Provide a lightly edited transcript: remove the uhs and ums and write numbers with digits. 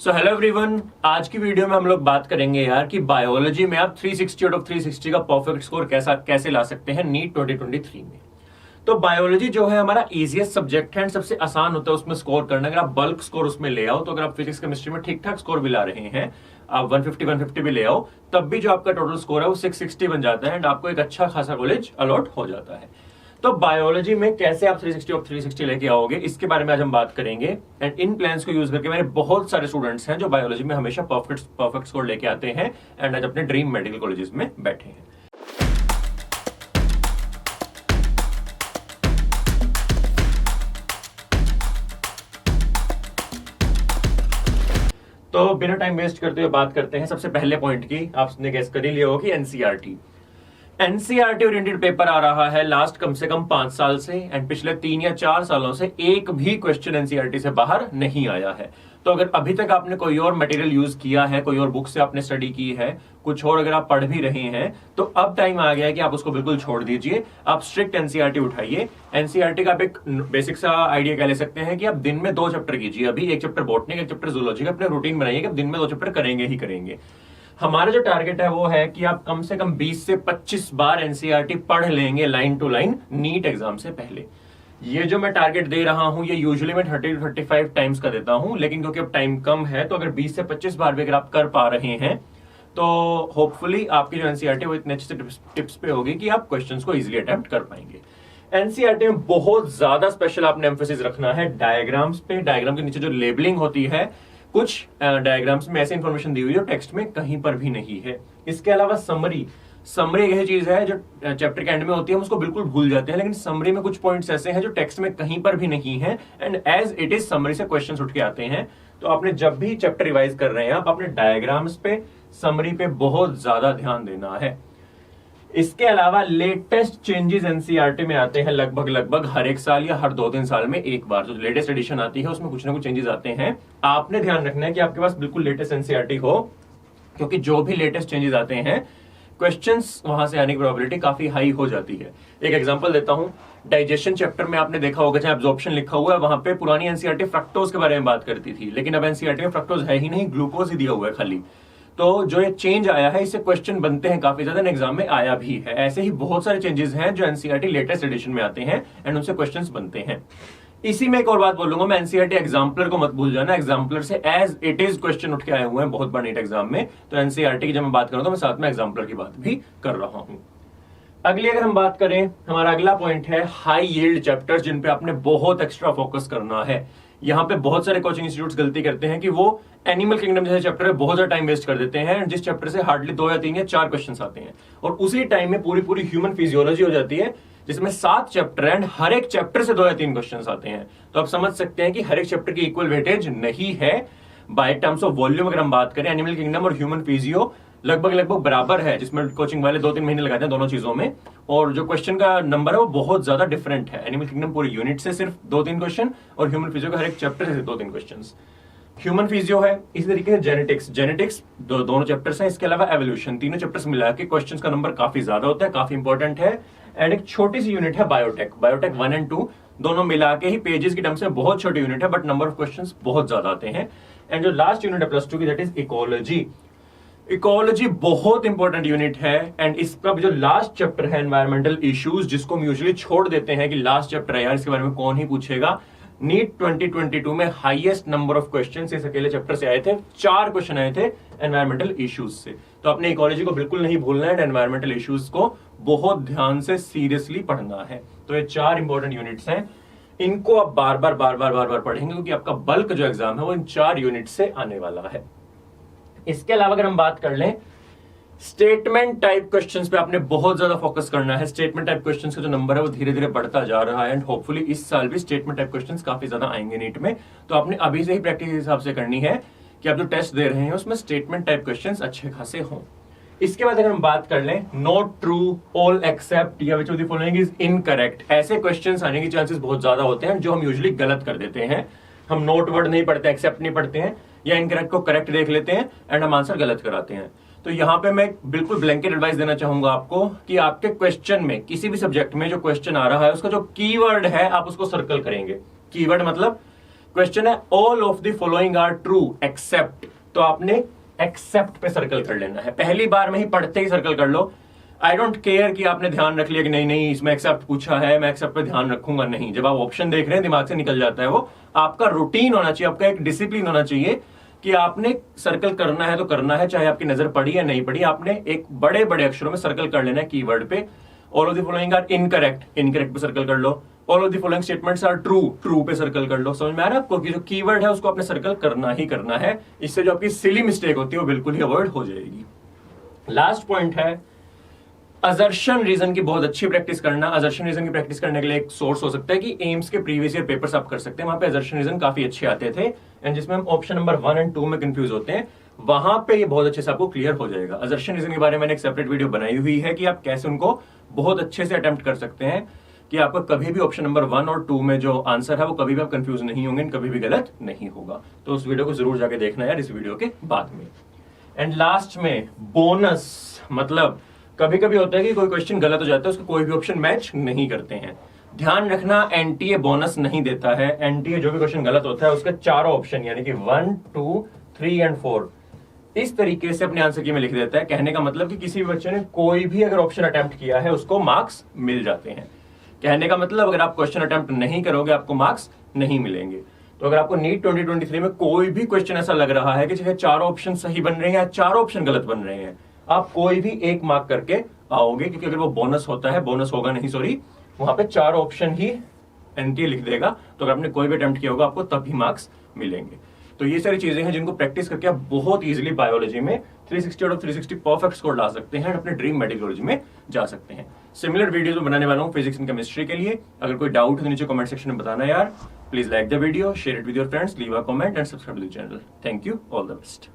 So hello everyone, आज की video में हम लोग बात करेंगे यार कि बायोलॉजी में आप 360 आउट ऑफ 360 का परफेक्ट स्कोर कैसे ला सकते हैं नीट 2023 में। तो बायोलॉजी जो है हमारा इजीएस्ट सब्जेक्ट है एंड सबसे आसान होता है उसमें स्कोर करना। अगर आप बल्क स्कोर उसमें ले आओ, तो अगर आप फिजिक्स केमिस्ट्री में ठीक ठाक स्कोर भी ला रहे हैं, आप 150 भी ले आओ, तब भी जो आपका टोटल स्कोर है वो 660 बन जाता है एंड आपको एक अच्छा खासा कॉलेज अलॉट हो जाता है। तो बायोलॉजी में कैसे आप 360 ऑफ 360 लेके आओगे, इसके बारे में आज हम बात करेंगे। एंड इन प्लान्स को यूज करके मेरे बहुत सारे स्टूडेंट्स हैं जो बायोलॉजी में हमेशा परफेक्ट स्कोर लेके आते हैं एंड आज अपने ड्रीम मेडिकल कॉलेजेस में बैठे हैं। तो बिना टाइम वेस्ट करते हुए बात करते हैं सबसे पहले पॉइंट की। आपने गेस कर ही लिया होगा कि एनसीईआरटी ओरिएंटेड पेपर आ रहा है लास्ट कम से कम 5 साल से एंड पिछले 3 या 4 सालों से एक भी क्वेश्चन एनसीईआरटी से बाहर नहीं आया है। तो अगर अभी तक आपने कोई और मटेरियल यूज किया है, कोई और बुक से आपने स्टडी की है, कुछ और अगर आप पढ़ भी रहे हैं, तो अब टाइम आ गया है कि आप उसको बिल्कुल छोड़ दीजिए। आप स्ट्रिक्ट एनसीईआरटी उठाइए। एनसीईआरटी का आप एक बेसिक सा आइडिया क्या ले सकते हैं कि आप दिन में 2 चैप्टर कीजिए। अभी एक चैप्टर बॉटनी, एक चैप्टर जूलॉजी का अपने रूटीन बनाइए कि आप दिन में 2 चैप्टर करेंगे ही करेंगे। हमारा जो टारगेट है वो है कि आप कम से कम 20 से 25 बार एनसीईआरटी पढ़ लेंगे line to line NEET exam से पहले। ये जो मैं टारगेट दे रहा हूं ये यूजुअली मैं 30 to 35 टाइम्स का देता हूं, लेकिन क्योंकि अब टाइम कम है तो अगर 20 से 25 बार भी अगर आप कर पा रहे हैं तो होपफुली आपकी जो एनसीईआरटी वो इतने अच्छे टिप्स पे होगी कि आप क्वेश्चंस को इजीली अटेम्प्ट कर पाएंगे। एनसीईआरटी में बहुत ज्यादा स्पेशल आपने एम्फेसिस रखना है डायग्राम्स पे। डायग्राम के नीचे जो लेबलिंग होती है, कुछ डायग्राम्स में ऐसी इंफॉर्मेशन दी हुई है टेक्स्ट में कहीं पर भी नहीं है। इसके अलावा समरी एक चीज है जो चैप्टर के एंड में होती है, हम उसको बिल्कुल भूल जाते हैं, लेकिन समरी में कुछ पॉइंट्स ऐसे हैं जो टेक्स्ट में कहीं पर भी नहीं है and as it is summary से क्वेश्चंस उठ के आते हैं। तो आपने जब भी चैप्टर रिवाइज कर रहे हैं आप अपने डायग्राम्स पे, समरी पे बहुत ज्यादा ध्यान देना है। इसके अलावा लेटेस्ट चेंजेस एनसीईआरटी में आते हैं लगभग हर एक साल या हर 2-3 साल में एक बार। जो लेटेस्ट एडिशन आती है उसमें कुछ ना कुछ चेंजेस आते हैं। आपने ध्यान रखना है कि आपके पास बिल्कुल लेटेस्ट एनसीईआरटी हो, क्योंकि जो भी लेटेस्ट चेंजेस आते हैं क्वेश्चंस वहां से आने की प्रोबेबिलिटी काफी हाई हो जाती है। एक एग्जांपल देता हूं, डाइजेशन चैप्टर में आपने देखा होगा जहां एब्जॉर्प्शन लिखा हुआ है, वहां पे पुरानी एनसीईआरटी फ्रक्टोज के बारे में बात करती थी, लेकिन अब एनसीईआरटी में फ्रक्टोज है ही नहीं, ग्लूकोज ही दिया हुआ है खाली। तो जो ये चेंज आया है इससे क्वेश्चन बनते हैं काफी ज्यादा, एग्जाम में आया भी है। ऐसे ही बहुत सारे चेंजेस हैं जो एनसीईआरटी लेटेस्ट एडिशन में आते हैं एंड उनसे क्वेश्चंस बनते हैं। इसी में एक और बात बोलूंगा मैं, एनसीईआरटी एग्जाम्पलर को मत भूल जाना। एग्जाम्पलर से एज इट इज क्वेश्चन उठ के आए हुए हैं बहुत बार नीट एग्जाम में। तो एनसीईआरटी की जब मैं बात करूं तो मैं साथ में एग्जाम्पलर की बात भी कर रहा हूं। अगली अगर हम बात करें, हमारा अगला पॉइंट है हाई यील्ड चैप्टर्स, जिन पे आपने बहुत एक्स्ट्रा फोकस करना है। यहाँ पे बहुत सारे कोचिंग इंस्टीट्यूट्स गलती करते हैं कि वो एनिमल किंगडम जैसे चैप्टर है बहुत ज्यादा टाइम वेस्ट कर देते हैं, जिस चैप्टर से हार्डली 2 या 3 या 4 क्वेश्चन आते हैं, और उसी टाइम में पूरी ह्यूमन फिजियोलॉजी हो जाती है जिसमें 7 चैप्टर एंड हर एक चैप्टर से 2 या 3 क्वेश्चन आते हैं। तो आप समझ सकते हैं कि हर एक चैप्टर की इक्वल वेटेज नहीं है। बाय टर्म्स ऑफ वॉल्यूम अगर हम बात करें, एनिमल किंगडम और ह्यूमन फिजियो लगभग बराबर है, जिसमें कोचिंग वाले 2-3 महीने लगाते हैं दोनों चीजों में, और जो क्वेश्चन का नंबर है वो बहुत ज्यादा डिफरेंट है। एनिमल किंगडम पूरे यूनिट से सिर्फ 2-3 क्वेश्चन और ह्यूमन फिजियो का हर एक चैप्टर से 2-3 क्वेश्चन। ह्यूमन फिजियो है, इसी तरीके से जेनेटिक्स दोनों चैप्टर्स हैं। इसके अलावा एवोल्यूशन, तीनों चैप्टर्स मिला के क्वेश्चंस का नंबर काफी ज्यादा होता है, काफी इंपॉर्टेंट है। एंड एक छोटी सी यूनिट है बायोटेक 1 and 2, दोनों मिला के ही पेजेस की टर्म्स में बहुत छोटी यूनिट है, बट नंबर ऑफ क्वेश्चंस बहुत ज्यादा आते हैं। एंड जो लास्ट यूनिट है +2 की, दैट इज इकोलॉजी। इकोलॉजी बहुत इंपॉर्टेंट यूनिट है एंड इसका जो लास्ट चैप्टर है एनवायरमेंटल इश्यूज, जिसको हम यूजुअली छोड़ देते हैं कि लास्ट चैप्टर है यार, इसके बारे में कौन ही पूछेगा। नीट 2022 में हाईएस्ट नंबर ऑफ क्वेश्चंस इस अकेले चैप्टर से आए थे। 4 क्वेश्चन आए थे एनवायरमेंटल इश्यूज से। तो अपने इकोलॉजी को बिल्कुल नहीं भूलना है, एनवायरमेंटल इश्यूज को बहुत ध्यान से सीरियसली पढ़ना है। तो ये 4 इंपॉर्टेंट यूनिट्स हैं, इनको आप बार बार पढ़ेंगे क्योंकि आपका बल्क जो एग्जाम है वो इन 4 यूनिट से आने वाला है। इसके अलावा अगर हम बात कर लें, स्टेटमेंट टाइप क्वेश्चंस पे आपने बहुत ज्यादा फोकस करना है। स्टेटमेंट टाइप क्वेश्चंस का जो नंबर है वो धीरे धीरे बढ़ता जा रहा है एंड होपफुली इस साल भी स्टेटमेंट टाइप क्वेश्चंस काफी ज्यादा आएंगे नीट में। तो आपने अभी से ही प्रैक्टिस के हिसाब से करनी है कि आप जो टेस्ट दे रहे हैं उसमें स्टेटमेंट टाइप क्वेश्चंस अच्छे खासे हों। इसके बाद अगर हम बात कर लें, नॉट ट्रू, ऑल एक्सेप्ट या which of the following is incorrect, ऐसे क्वेश्चंस आने के चांसेस बहुत ज्यादा होते हैं जो हम यूजुअली गलत कर देते हैं। हम नोट वर्ड नहीं पढ़ते, एक्सेप्ट नहीं पढ़ते हैं, या इनकरेक्ट को करेक्ट देख लेते हैं एंड हम आंसर गलत कराते हैं। तो यहां पे मैं बिल्कुल ब्लैंकेट एडवाइस देना चाहूंगा आपको कि आपके क्वेश्चन में, किसी भी सब्जेक्ट में जो क्वेश्चन आ रहा है उसका जो कीवर्ड है आप उसको सर्कल करेंगे। कीवर्ड मतलब क्वेश्चन है all of the following are true except, तो आपने एक्सेप्ट पे सर्कल कर लेना है, पहली बार में ही पढ़ते ही सर्कल कर लो। आई डोंट केयर कि आपने ध्यान रख लिया कि नहीं नहीं इसमें एक्सेप्ट पूछा है, मैं एक्सेप्ट पे ध्यान रखूंगा, नहीं। जब आप ऑप्शन देख रहे हैं दिमाग से निकल जाता है वो। आपका रूटीन होना चाहिए, आपका एक डिसिप्लिन होना चाहिए कि आपने सर्कल करना है तो करना है, चाहे आपकी नजर पड़ी या नहीं पड़ी, आपने एक बड़े बड़े अक्षरों में सर्कल कर लेना है कीवर्ड पे। All of the following are incorrect, incorrect पे सर्कल कर लो। All of the following statements are true, true पे सर्कल कर लो। समझ में आ रहा है आपको कि जो कीवर्ड है उसको आपने सर्कल करना ही करना है, इससे जो आपकी सिली मिस्टेक होती है वो बिल्कुल ही अवॉइड हो जाएगी। लास्ट पॉइंट है असर्शन रीजन की बहुत अच्छी प्रैक्टिस करना। असर्शन रीजन की प्रैक्टिस करने के लिए एक सोर्स हो सकता है कि एम्स के प्रीवियस ईयर पेपर्स आप कर सकते हैं, वहां पे असर्शन रीजन काफी अच्छे आते थे, एंड जिसमें हम ऑप्शन नंबर 1 और 2 में कंफ्यूज होते हैं, वहां पे ये बहुत अच्छे से आपको क्लियर हो जाएगा। असर्शन रीजन के बारे में मैंने एक सेपरेट वीडियो बनाई हुई है कि आप कैसे उनको बहुत अच्छे से अटेम्प्ट कर सकते हैं, कि आपको कभी भी ऑप्शन नंबर 1 और 2 में जो आंसर है वो कभी भी आप कंफ्यूज नहीं होंगे, कभी भी गलत नहीं होगा। तो उस वीडियो को जरूर जाके देखना यार, इस वीडियो के बाद में। एंड लास्ट में बोनस, मतलब कभी कभी होता है कि कोई क्वेश्चन गलत हो जाता है, उसको कोई भी ऑप्शन मैच नहीं करते हैं। ध्यान रखना एनटीए बोनस नहीं देता है। एनटीए जो भी क्वेश्चन गलत होता है उसके चारों ऑप्शन यानी कि 1, 2, 3 एंड 4 इस तरीके से अपने आंसर की में लिख देता है। कहने का मतलब कि किसी भी बच्चे ने कोई भी अगर ऑप्शन अटेम्प्ट किया है उसको मार्क्स मिल जाते हैं। कहने का मतलब अगर आप क्वेश्चन अटेम्प्ट नहीं करोगे आपको मार्क्स नहीं मिलेंगे। तो अगर आपको नीट 2023 में कोई भी क्वेश्चन ऐसा लग रहा है कि चाहे चारों ऑप्शन सही बन रहे हैं या चारों ऑप्शन गलत बन रहे हैं, आप कोई भी एक मार्क करके आओगे, क्योंकि अगर वो बोनस होता है, बोनस होगा नहीं सॉरी, वहां पे चार ऑप्शन ही एनटीए लिख देगा, तो अगर आपने कोई भी अटेम्प्ट किया होगा आपको तभी मार्क्स मिलेंगे। तो ये सारी चीजें हैं जिनको प्रैक्टिस करके आप बहुत इजीली बायोलॉजी में 360 आउट ऑफ 360 परफेक्ट स्कोर ला सकते हैं, अपने ड्रीम मेडिकल कॉलेज में जा सकते हैं। सिमिलर वीडियोस में बनाने वाला हूं फिजिक्स एंड केमिस्ट्री के लिए। अगर कोई डाउट हो तो नीचे कमेंट सेक्शन में बताना यार। Please like the video, share it with your friends, leave a comment and subscribe to the channel. Thank you, all the best.